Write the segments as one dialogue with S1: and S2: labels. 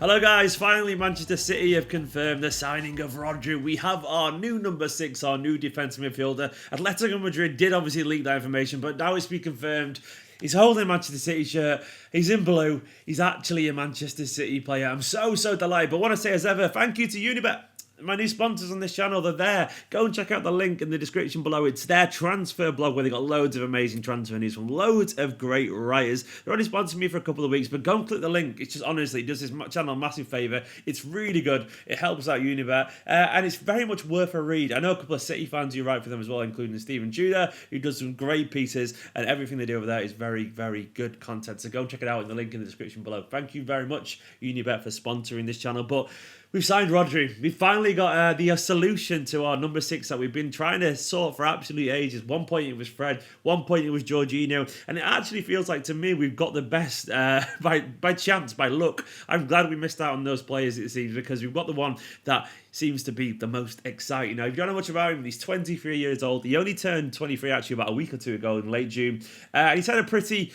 S1: Hello guys, finally Manchester City have confirmed the signing of Rodri. We have our new number 6, our new defensive midfielder. Atletico Madrid did obviously leak that information, but now it's been confirmed. He's holding a Manchester City shirt. He's in blue. He's actually a Manchester City player. I'm so delighted. But I want to say as ever, thank you to Unibet. My new sponsors on this channel, they're there. Go and check out the link in the description below. It's their transfer blog where they got loads of amazing transfer news from loads of great writers. They're only sponsoring me for a couple of weeks, but go and click the link. It's just honestly, it does this channel a massive favour. It's really good. It helps out Unibet, and it's very much worth a read. I know a couple of City fans who write for them as well, including Stephen Judah, who does some great pieces, and everything they do over there is very, very good content. So go and check it out in the link in the description below. Thank you very much, Unibet, for sponsoring this channel. But we've signed Rodri. We finally got the solution to our number 6 that we've been trying to sort for absolute ages. One point it was Fred, one point it was Jorginho, and it actually feels like to me we've got the best by chance, by luck. I'm glad we missed out on those players, it seems, because we've got the one that seems to be the most exciting. Now, if you don't know much about him, he's 23 years old. He only turned 23 actually about a week or two ago in late June. And he's had a pretty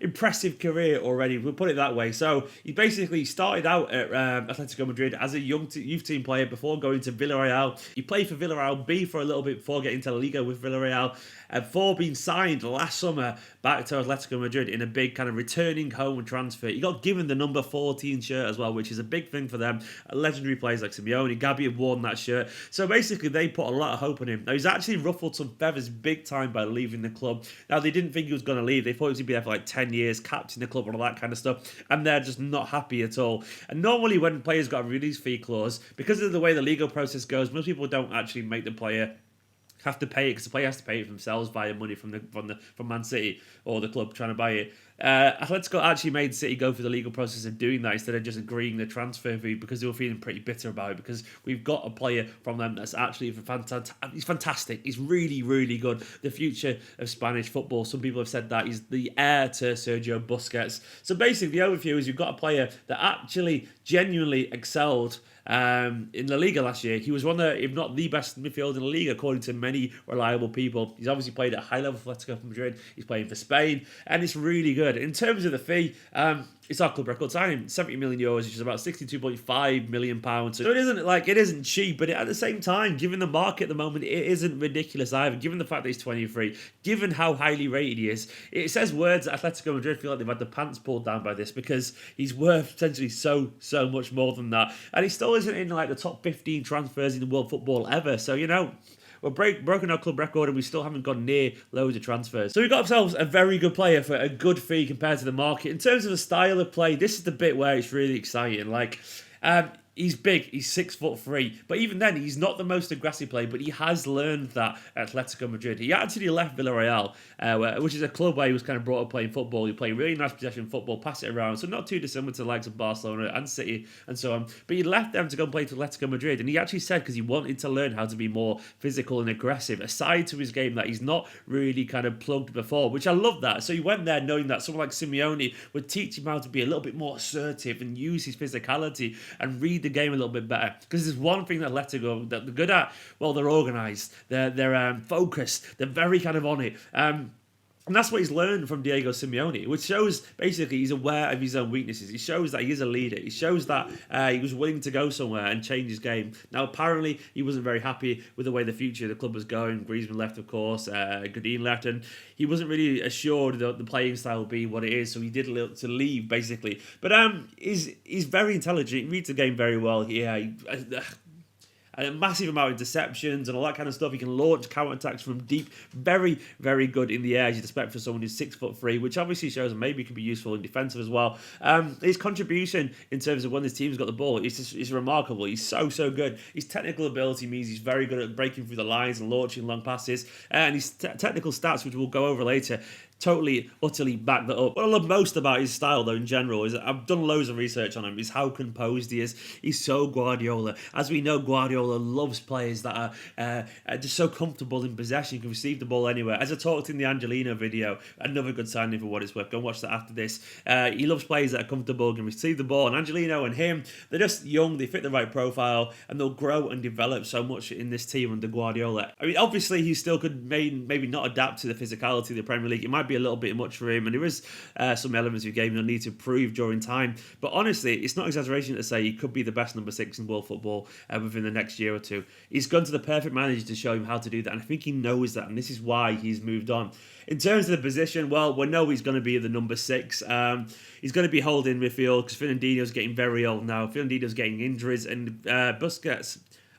S1: impressive career already, we'll put it that way. So he basically started out at Atletico Madrid as a youth team player before going to Villarreal. He played for Villarreal B for a little bit before getting to La Liga with Villarreal, and before being signed last summer back to Atletico Madrid in a big kind of returning home transfer. He got given the number 14 shirt as well, which is a big thing for them. Legendary players like Simeone, Gabby have worn that shirt. So basically they put a lot of hope in him. Now he's actually ruffled some feathers big time by leaving the club. Now they didn't think he was going to leave. They thought he was going to be there for like 10 years, captain the club and all that kind of stuff. And they're just not happy at all. And normally when players got a release fee clause, because of the way the legal process goes, most people don't actually make the player have to pay it, because the player has to pay it for themselves via money from Man City or the club trying to buy it. Atletico actually made City go through the legal process of doing that instead of just agreeing the transfer fee, because they were feeling pretty bitter about it, because we've got a player from them that's actually he's fantastic. He's really, really good. The future of Spanish football. Some people have said that he's the heir to Sergio Busquets. So basically the overview is you've got a player that actually genuinely excelled in La Liga last year. He was one of the, if not the best midfielder in La Liga, according to many reliable people. He's obviously played at a high level for Atletico Madrid. He's playing for Spain, and it's really good. In terms of the fee, it's our club record signing, €70 million, which is about £62.5 million. So it isn't cheap, but at the same time, given the market at the moment, it isn't ridiculous either. Given the fact that he's 23, given how highly rated he is, it says words that Atletico Madrid feel like they've had the pants pulled down by this, because he's worth potentially so much more than that. And he still isn't in like the top 15 transfers in the world football ever. So, we're broken our club record and we still haven't gone near loads of transfers. So we got ourselves a very good player for a good fee compared to the market. In terms of the style of play, this is the bit where it's really exciting. He's big, he's 6'3", but even then, he's not the most aggressive player, but he has learned that at Atletico Madrid. He actually left Villarreal, which is a club where he was kind of brought up playing football. He played really nice possession football, pass it around, so not too dissimilar to the likes of Barcelona and City and so on. But he left them to go and play to Atletico Madrid, and he actually said, because he wanted to learn how to be more physical and aggressive, a side to his game that he's not really kind of plugged before, which I love that. So he went there knowing that someone like Simeone would teach him how to be a little bit more assertive and use his physicality and read the game a little bit better, because there's one thing that Atletico that they're good at. Well, they're organised, they're focused, they're very kind of on it. And that's what he's learned from Diego Simeone, which shows basically he's aware of his own weaknesses. He shows that he is a leader. He shows that he was willing to go somewhere and change his game. Now, apparently, he wasn't very happy with the way the future of the club was going. Griezmann left, of course. Godin left, and he wasn't really assured that the playing style would be what it is, so he did look to leave, basically. But he's very intelligent. He reads the game very well. A massive amount of interceptions and all that kind of stuff. He can launch counter-attacks from deep. Very, very good in the air, as you'd expect for someone who's 6'3", which obviously shows maybe could be useful in defensive as well. His contribution in terms of when his team's got the ball is remarkable. He's so good. His technical ability means he's very good at breaking through the lines and launching long passes. And his technical stats, which we'll go over later, totally, utterly back that up. What I love most about his style, though, in general, is that I've done loads of research on him, is how composed he is. He's so Guardiola. As we know, Guardiola loves players that are just so comfortable in possession, can receive the ball anywhere. As I talked in the Angelino video, another good signing for what it's worth. Go and watch that after this. He loves players that are comfortable, can receive the ball. And Angelino and him, they're just young, they fit the right profile, and they'll grow and develop so much in this team under Guardiola. I mean, obviously, he still could maybe not adapt to the physicality of the Premier League. It might might be a little bit much for him, and there is some elements of the game he'll need to improve during time. But honestly, it's not exaggeration to say he could be the best number 6 in world football within the next year or two. He's gone to the perfect manager to show him how to do that, and I think he knows that, and this is why he's moved on. In terms of the position, well, we know he's going to be the number 6. He's going to be holding midfield because Fernandinho's getting very old now. Fernandinho's getting injuries, and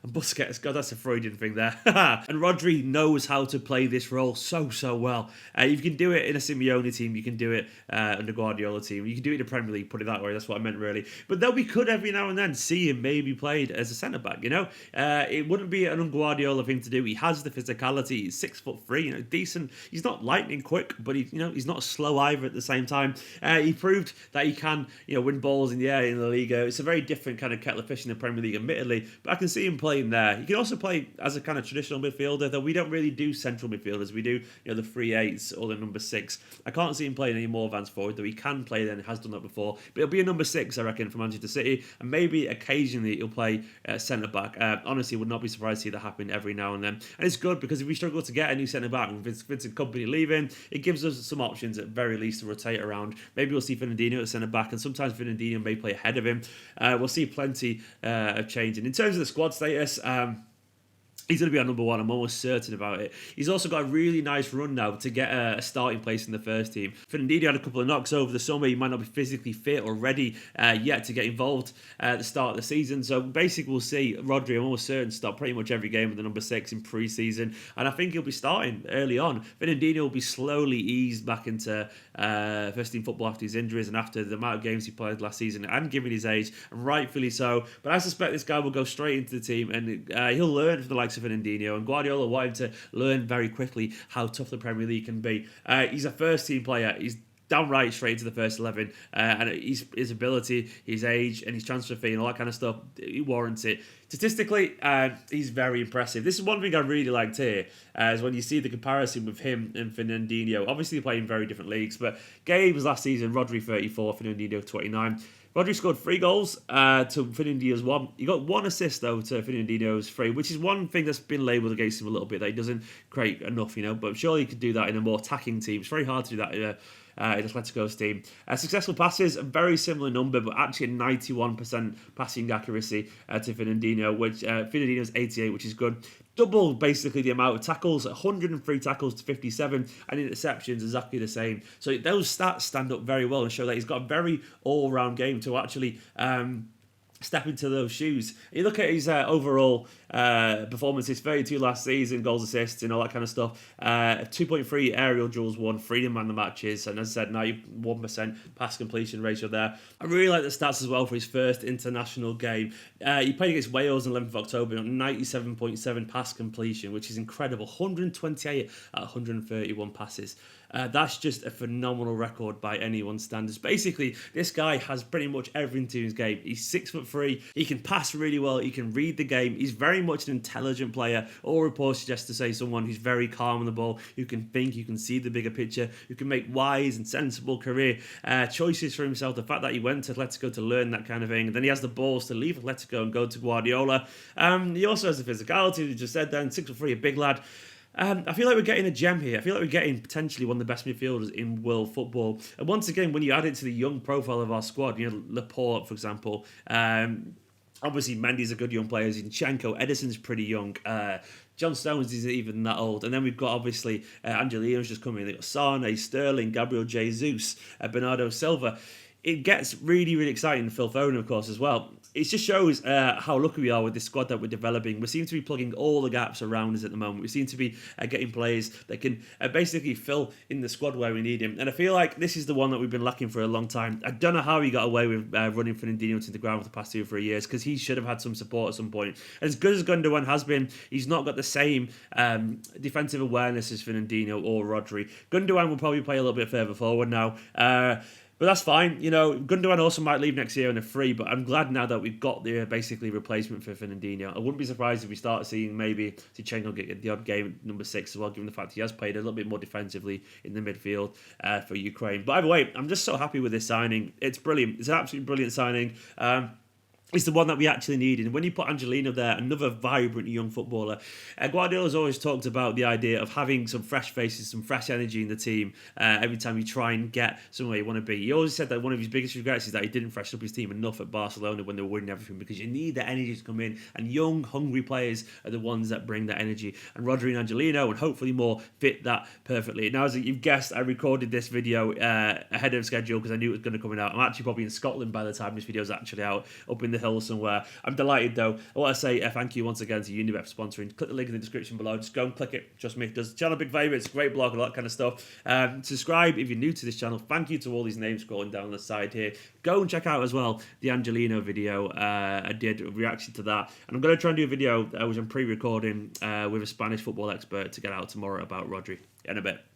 S1: Busquets, God, that's a Freudian thing there. And Rodri knows how to play this role so well. You can do it in a Simeone team. You can do it under Guardiola team. You can do it in the Premier League, put it that way. That's what I meant, really. But though we could every now and then see him maybe played as a centre-back, it wouldn't be an un-Guardiola thing to do. He has the physicality. He's 6'3", decent. He's not lightning quick, but he's not slow either at the same time. He proved that he can, win balls in the air in the Liga. It's a very different kind of kettle of fish in the Premier League, admittedly, but I can see him playing there. He can also play as a kind of traditional midfielder, though we don't really do central midfielders. We do, the 3/8s or the number 6. I can't see him playing any more advanced forward, though he can play then, has done that before. But it'll be a number 6, I reckon, for Manchester City, and maybe occasionally he'll play centre-back. Honestly, would not be surprised to see that happen every now and then. And it's good, because if we struggle to get a new centre-back with Vincent Kompany leaving, it gives us some options at very least to rotate around. Maybe we'll see Fernandinho at centre-back, and sometimes Fernandinho may play ahead of him. We'll see plenty of changing. In terms of the squad status, he's going to be our number 1. I'm almost certain about it. He's also got a really nice run now to get a starting place in the first team. Fernandinho had a couple of knocks over the summer. He might not be physically fit or ready yet to get involved at the start of the season. So basically, we'll see Rodri, I'm almost certain, start pretty much every game with the number 6 in pre-season. And I think he'll be starting early on. Fernandinho will be slowly eased back into first team football after his injuries and after the amount of games he played last season, and given his age, and rightfully so. But I suspect this guy will go straight into the team, and he'll learn from the likes of Fernandinho, and Guardiola wanted to learn very quickly how tough the Premier League can be. He's a first team player. He's downright straight into the first 11, and his ability, his age, and his transfer fee and all that kind of stuff, he warrants it. Statistically, he's very impressive. This is one thing I really liked here, is when you see the comparison with him and Fernandinho. Obviously, they play in very different leagues, but games last season, Rodri 34, Fernandinho 29. Rodri scored 3 goals to Fernandinho's 1. He got 1 assist, though, to Fernandinho's 3, which is one thing that's been labelled against him a little bit, that he doesn't create enough, but surely he could do that in a more attacking team. It's very hard to do that in Atletico's team. Successful passes, a very similar number, but actually a 91% passing accuracy to Fernandinho, which Fernandinho's 88, which is good. Double, basically, the amount of tackles, 103 tackles to 57, and interceptions exactly the same. So those stats stand up very well and show that he's got a very all-round game to actually step into those shoes. You look at his overall performances, 32 last season, goals, assists, and all that kind of stuff. 2.3 aerial duels won, freedom man the matches, and as I said, 91% pass completion ratio there. I really like the stats as well for his first international game. He played against Wales on 11th of October on 97.7 pass completion, which is incredible. 128 at 131 passes. That's just a phenomenal record by anyone's standards. Basically, this guy has pretty much everything to his game. He's 6'3". He can pass really well. He can read the game. He's very much an intelligent player. All reports suggest to say someone who's very calm on the ball, who can think, who can see the bigger picture, who can make wise and sensible career choices for himself. The fact that he went to Atletico to learn that kind of thing, and then he has the balls to leave Atletico and go to Guardiola. He also has the physicality, you just said then, 6'3", a big lad. I feel like we're getting a gem here. I feel like we're getting potentially one of the best midfielders in world football. And once again, when you add it to the young profile of our squad, Laporte, for example, obviously Mendy's a good young player, Zinchenko, Edison's pretty young, John Stones isn't even that old. And then we've got, obviously, Angelino's just coming in. They've got Sane, Sterling, Gabriel Jesus, Bernardo Silva. It gets really, really exciting. Phil Foden, of course, as well. It just shows how lucky we are with this squad that we're developing. We seem to be plugging all the gaps around us at the moment. We seem to be getting players that can basically fill in the squad where we need him. And I feel like this is the one that we've been lacking for a long time. I don't know how he got away with running Fernandinho to the ground for the past 2 or 3 years, because he should have had some support at some point. As good as Gundogan has been, he's not got the same defensive awareness as Fernandinho or Rodri. Gundogan will probably play a little bit further forward now. But that's fine. Gundogan also might leave next year on a free, but I'm glad now that we've got the basically replacement for Fernandinho. I wouldn't be surprised if we start seeing maybe Zinchenko get the odd game at number 6 as well, given the fact he has played a little bit more defensively in the midfield for Ukraine. But either way, I'm just so happy with this signing. It's brilliant. It's an absolutely brilliant signing. is the one that we actually needed. And when you put Angelino there, another vibrant young footballer, Guardiola's always talked about the idea of having some fresh faces, some fresh energy in the team every time you try and get somewhere you want to be. He always said that one of his biggest regrets is that he didn't freshen up his team enough at Barcelona when they were winning everything, because you need the energy to come in, and young, hungry players are the ones that bring that energy. And Rodri and Angelino, and hopefully more, fit that perfectly. Now, as you've guessed, I recorded this video ahead of schedule because I knew it was going to come out. I'm actually probably in Scotland by the time this video is actually out, up in the hills somewhere. I'm delighted though. I want to say thank you once again to Unibet for sponsoring. Click the link in the description below. Just go and click it. Trust me, it does the channel a big favour. It's a great blog, all that kind of stuff. Subscribe if you're new to this channel. Thank you to all these names scrolling down the side here. Go and check out as well the Angelino video. I did a reaction to that, and I'm going to try and do a video which I'm pre-recording with a Spanish football expert to get out tomorrow about Rodri. In a bit.